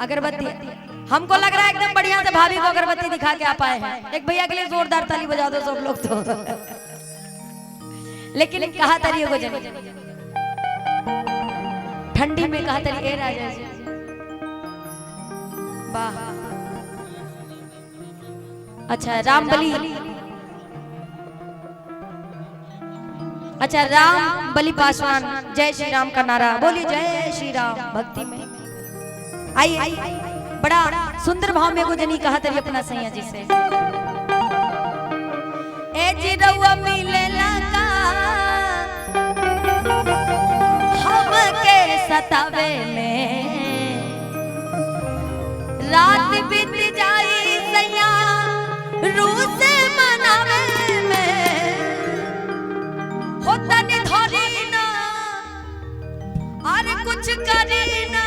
अगरबत्ती हमको लग रहा है एकदम बढ़िया से भाभी को अगरबत्ती दिखा के आ पाए हैं। एक भैया के लिए जोरदार ताली बजा दो सब लोग तो। लेकिन कहा तरी को जनी ठंडी में कहा तरी ए राजा जी वाह। अच्छा रामबली, अच्छा राम बलि पासवान जय श्री राम का नारा बोली जय श्री राम भक्ति में। आइए बड़ा सुंदर भाव में गुजनी कहा तरी अपना सैया जी से। ए जी रउआ मिलेला का हम के सतावे में रात बीत जाई सैया रूस मनावे में होता नहीं धरी ना और कुछ करी ना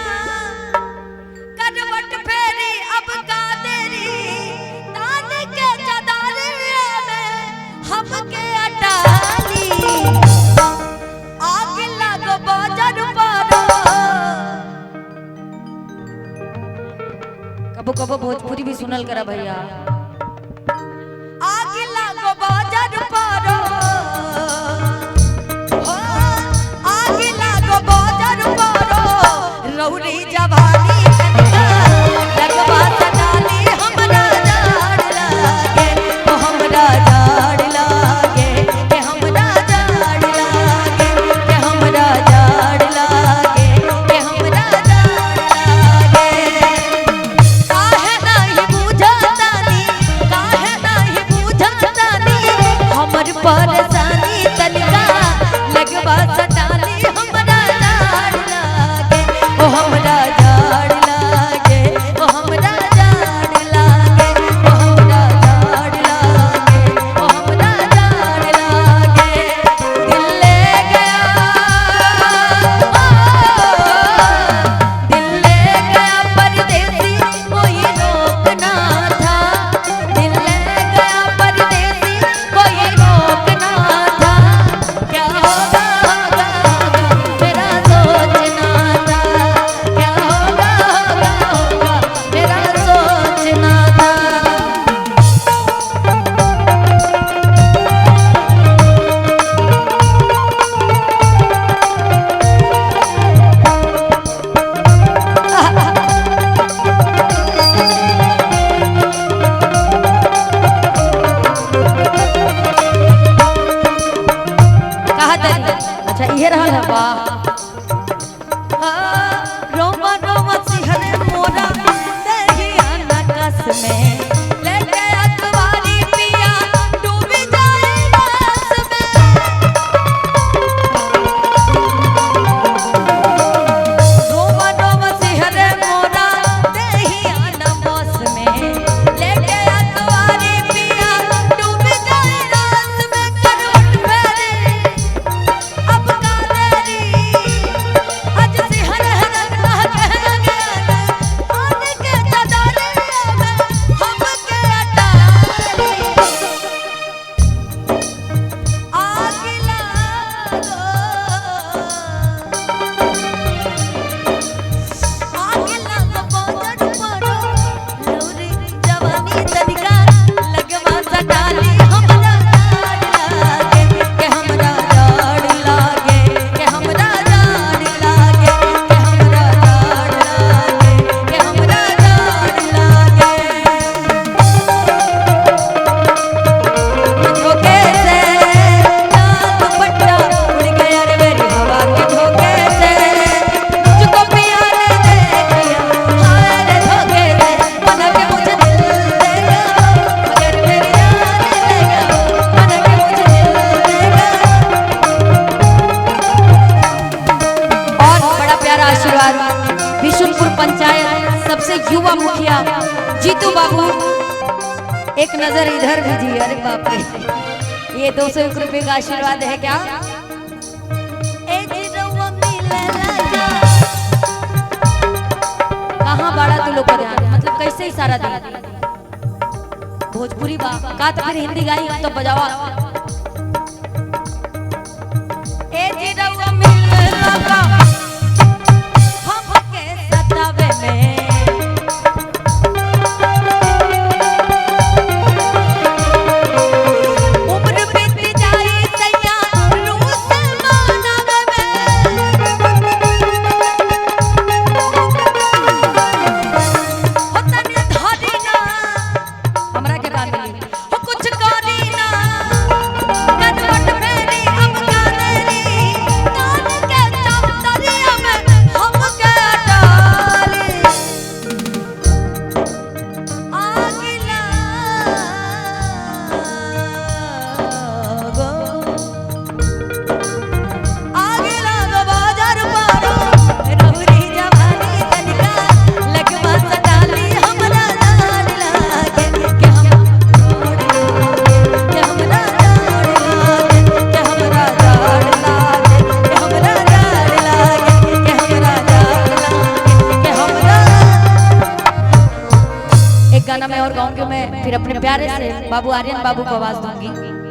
करवट फेरी अब का देरी तान के चदारे में हम के अटाली आग लगो बाजार पर। कबो कबो भोजपुरी भी सुनल करा भैया। आग लगो बाजार पर आग लगो बाजार पर रौरी जवानी लगवा सदाली हमरा जाड़ लागे तो हमरा जाड़ लागे के हमरा जाड़ लागे के हमरा जाड़ लागे के हमरा जाड़ लागे। काहे नहीं बुझतानी हमर परेशानी तनिका लगवा सदाली हमरा जाड़ लागे ओ हमरा जाड़ लागे ओ हमरा जाड़ लागे ओ हमरा जाड़ लागे ओ हमरा जाड़ लागे। दिल ले गया परदेसी कोई रोकना था। दिल ले गया परदेसी कोई रोकना था। क्या होगा होगा मेरा सोचना था। क्या होगा होगा मेरा सोचना था। कहा तरी अच्छा ये रहा है वाह। रोमा रोमा सिहरे मोरा दहिया नकस में लेके अखबारी पिया डूबी जाए रस में। रोमा रोमा सिहरे मोरा दहिया नकस में लेके अखबारी पिया डूबी जाए रस में। करवट फेरी अब का देरी आज सिहर रंगा के गया आन के चदारे में हम के अटारी आग लगो बाजार पर लौरी जवानी तनिका लगवा सदाली हमरा जाड़ लागे के हमरा जाड़ लागे के हमरा जाड़ लागे के हमरा जाड़ लागे के हमरा जाड़ लागे। झोंके से चांद दुपट्टा उड़ गया रे मेरी हवा के झोंके से मुझको पिया ने देखिया हाय रे झोंके से बना के मुझे दिल देगा मगर मेरी जान लेगा बना के मुझे दिल देगा। और बड़ा प्यारा आशीर्वाद बिशुनपुर पंचायत सबसे युवा मुखिया जीतू बाबू एक नजर इधर दीजिए। अरे बाप रे ये 201 रुपए का आशीर्वाद है क्या। ए जी रउआ मिलेला का कहाँ बाड़ा तू लोग को ध्यान मतलब कैसे इशारा दिया भोजपुरी बा का तो फिर हिंदी गाई तो बजावा। ए जी रउआ मिलेला का हम के सतावे में गाना मैं और गाऊंगी, मैं फिर अपने प्यारे से बाबू आर्यन बाबू को आवाज दूंगी।